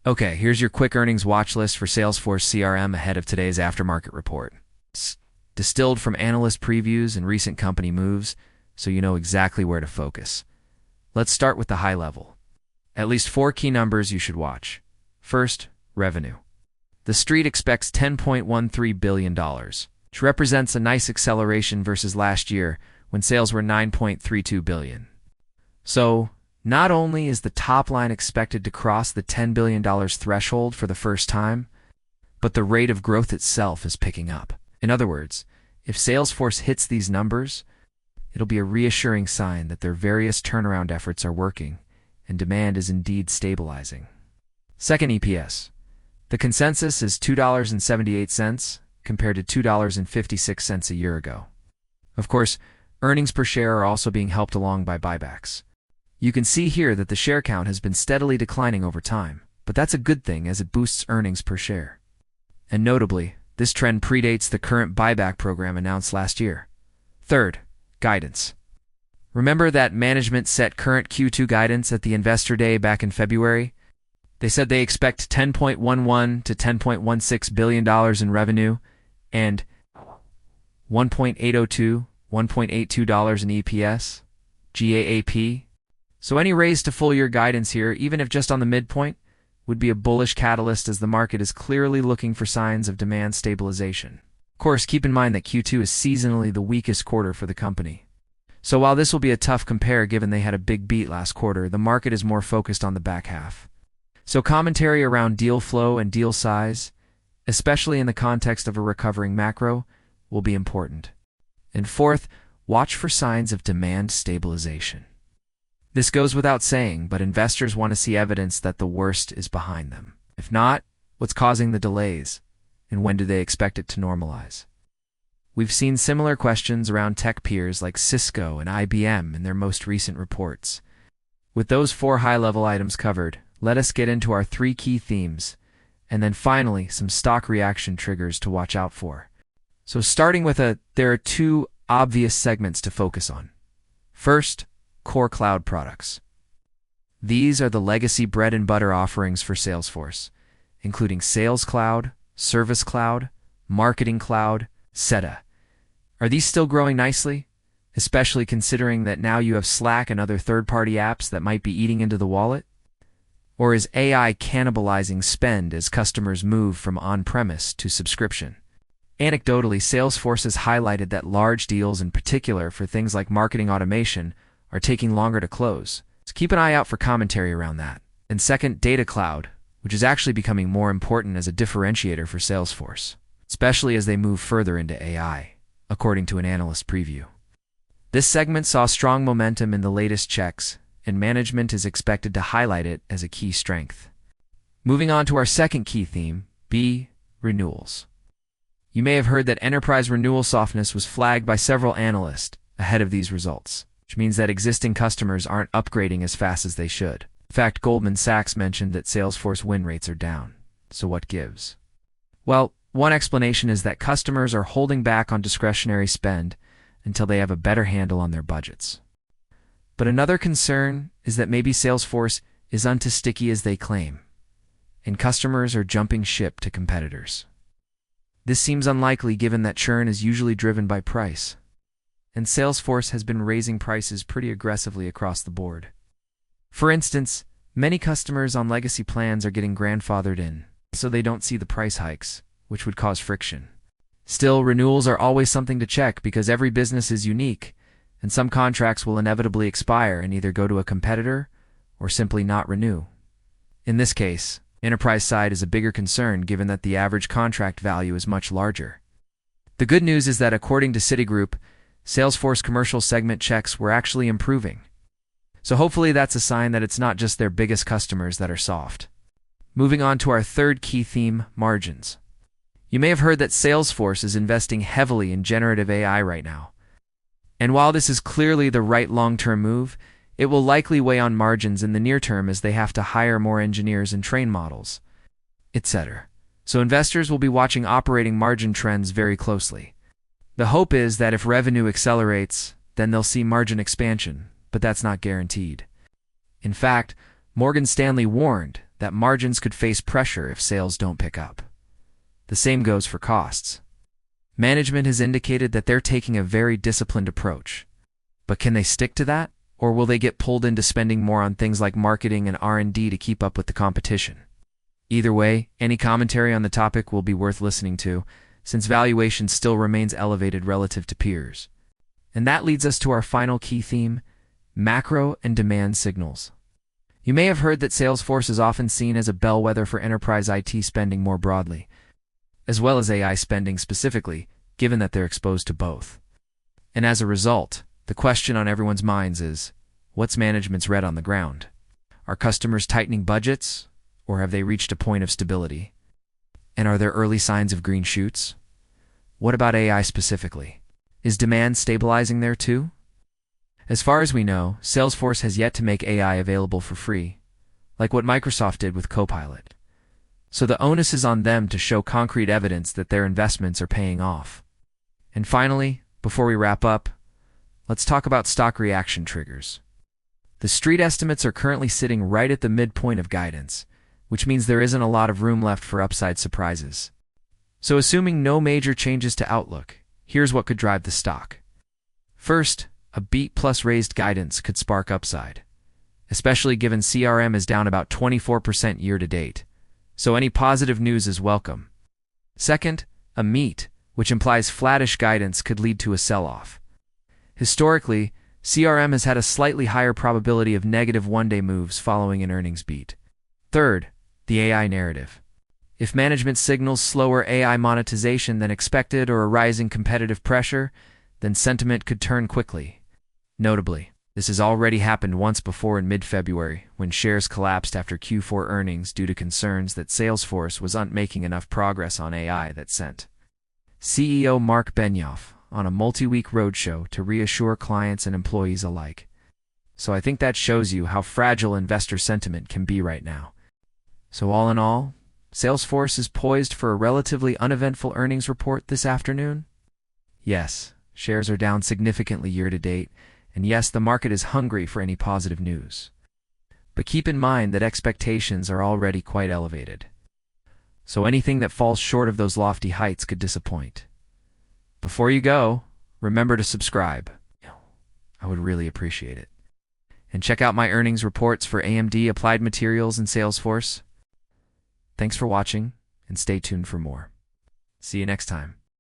Okay, here's your quick earnings watch list for Salesforce CRM ahead of today's aftermarket report. It's distilled from analyst previews and recent company moves, so you know exactly where to focus. Let's start with the high level. At least 4 key numbers you should watch. First, revenue. The street expects $10.13 billion, which represents a nice acceleration versus last year when sales were $9.32 billion. So, not only is the top line expected to cross the $10 billion threshold for the first time, but the rate of growth itself is picking up. In other words, if Salesforce hits these numbers, it'll be a reassuring sign that their various turnaround efforts are working and demand is indeed stabilizing. Second, EPS. The consensus is $2.78 compared to $2.56 a year ago. Of course, earnings per share are also being helped along by buybacks. You can see here that the share count has been steadily declining over time, but that's a good thing as it boosts earnings per share. And notably, this trend predates the current buyback program announced last year. Third, guidance. Remember that management set current Q2 guidance at the Investor Day back in February? They said they expect $10.11 to $10.16 billion in revenue and $1.802, $1.82 in EPS, GAAP. So any raise to full-year guidance here, even if just on the midpoint, would be a bullish catalyst as the market is clearly looking for signs of demand stabilization. Of course, keep in mind that Q2 is seasonally the weakest quarter for the company. So while this will be a tough compare given they had a big beat last quarter, the market is more focused on the back half. So commentary around deal flow and deal size, especially in the context of a recovering macro, will be important. And fourth, watch for signs of demand stabilization. This goes without saying, but investors want to see evidence that the worst is behind them. If not, what's causing the delays? And when do they expect it to normalize? We've seen similar questions around tech peers like Cisco and IBM in their most recent reports. With those 4 high-level items covered, let us get into our 3 key themes, and then finally some stock reaction triggers to watch out for. So starting with there are 2 obvious segments to focus on. First, core cloud products. These are the legacy bread and butter offerings for Salesforce, including Sales Cloud, Service Cloud, Marketing Cloud, etc. Are these still growing nicely? Especially considering that now you have Slack and other third-party apps that might be eating into the wallet? Or is AI cannibalizing spend as customers move from on-premise to subscription? Anecdotally, Salesforce has highlighted that large deals, in particular for things like marketing automation, are taking longer to close. So keep an eye out for commentary around that. And second, Data Cloud, which is actually becoming more important as a differentiator for Salesforce, especially as they move further into AI, according to an analyst preview. This segment saw strong momentum in the latest checks, and management is expected to highlight it as a key strength. Moving on to our second key theme, B, renewals. You may have heard that enterprise renewal softness was flagged by several analysts ahead of these results, which means that existing customers aren't upgrading as fast as they should. In fact, Goldman Sachs mentioned that Salesforce win rates are down. So what gives? Well, one explanation is that customers are holding back on discretionary spend until they have a better handle on their budgets. But another concern is that maybe Salesforce isn't as sticky as they claim, and customers are jumping ship to competitors. This seems unlikely given that churn is usually driven by price, and Salesforce has been raising prices pretty aggressively across the board. For instance, many customers on legacy plans are getting grandfathered in, so they don't see the price hikes, which would cause friction. Still, renewals are always something to check because every business is unique, and some contracts will inevitably expire and either go to a competitor or simply not renew. In this case, enterprise side is a bigger concern given that the average contract value is much larger. The good news is that according to Citigroup, Salesforce commercial segment checks were actually improving. So hopefully that's a sign that it's not just their biggest customers that are soft. Moving on to our third key theme, margins. You may have heard that Salesforce is investing heavily in generative AI right now. And while this is clearly the right long-term move, it will likely weigh on margins in the near term as they have to hire more engineers and train models, etc. So investors will be watching operating margin trends very closely. The hope is that if revenue accelerates, then they'll see margin expansion, but that's not guaranteed. In fact, Morgan Stanley warned that margins could face pressure if sales don't pick up. The same goes for costs. Management has indicated that they're taking a very disciplined approach. But can they stick to that? Or will they get pulled into spending more on things like marketing and R&D to keep up with the competition? Either way, any commentary on the topic will be worth listening to, since valuation still remains elevated relative to peers. And that leads us to our final key theme, macro and demand signals. You may have heard that Salesforce is often seen as a bellwether for enterprise IT spending more broadly, as well as AI spending specifically, given that they're exposed to both. And as a result, the question on everyone's minds is, what's management's read on the ground? Are customers tightening budgets, or have they reached a point of stability? And are there early signs of green shoots? What about AI specifically? Is demand stabilizing there too? As far as we know, Salesforce has yet to make AI available for free, like what Microsoft did with Copilot. So the onus is on them to show concrete evidence that their investments are paying off. And finally, before we wrap up, let's talk about stock reaction triggers. The street estimates are currently sitting right at the midpoint of guidance, which means there isn't a lot of room left for upside surprises. So assuming no major changes to outlook, here's what could drive the stock. First, a beat plus raised guidance could spark upside, especially given CRM is down about 24% year to date, so any positive news is welcome. Second, a meet, which implies flattish guidance, could lead to a sell-off. Historically, CRM has had a slightly higher probability of negative one-day moves following an earnings beat. Third, the AI narrative. If management signals slower AI monetization than expected or a rising competitive pressure, then sentiment could turn quickly. Notably, this has already happened once before in mid-February, when shares collapsed after Q4 earnings due to concerns that Salesforce wasn't making enough progress on AI that sent CEO Mark Benioff on a multi-week roadshow to reassure clients and employees alike. So I think that shows you how fragile investor sentiment can be right now. So all in all, Salesforce is poised for a relatively uneventful earnings report this afternoon. Yes, shares are down significantly year to date, and yes, the market is hungry for any positive news. But keep in mind that expectations are already quite elevated. So anything that falls short of those lofty heights could disappoint. Before you go, remember to subscribe. I would really appreciate it. And check out my earnings reports for AMD, Applied Materials, and Salesforce. Thanks for watching, and stay tuned for more. See you next time.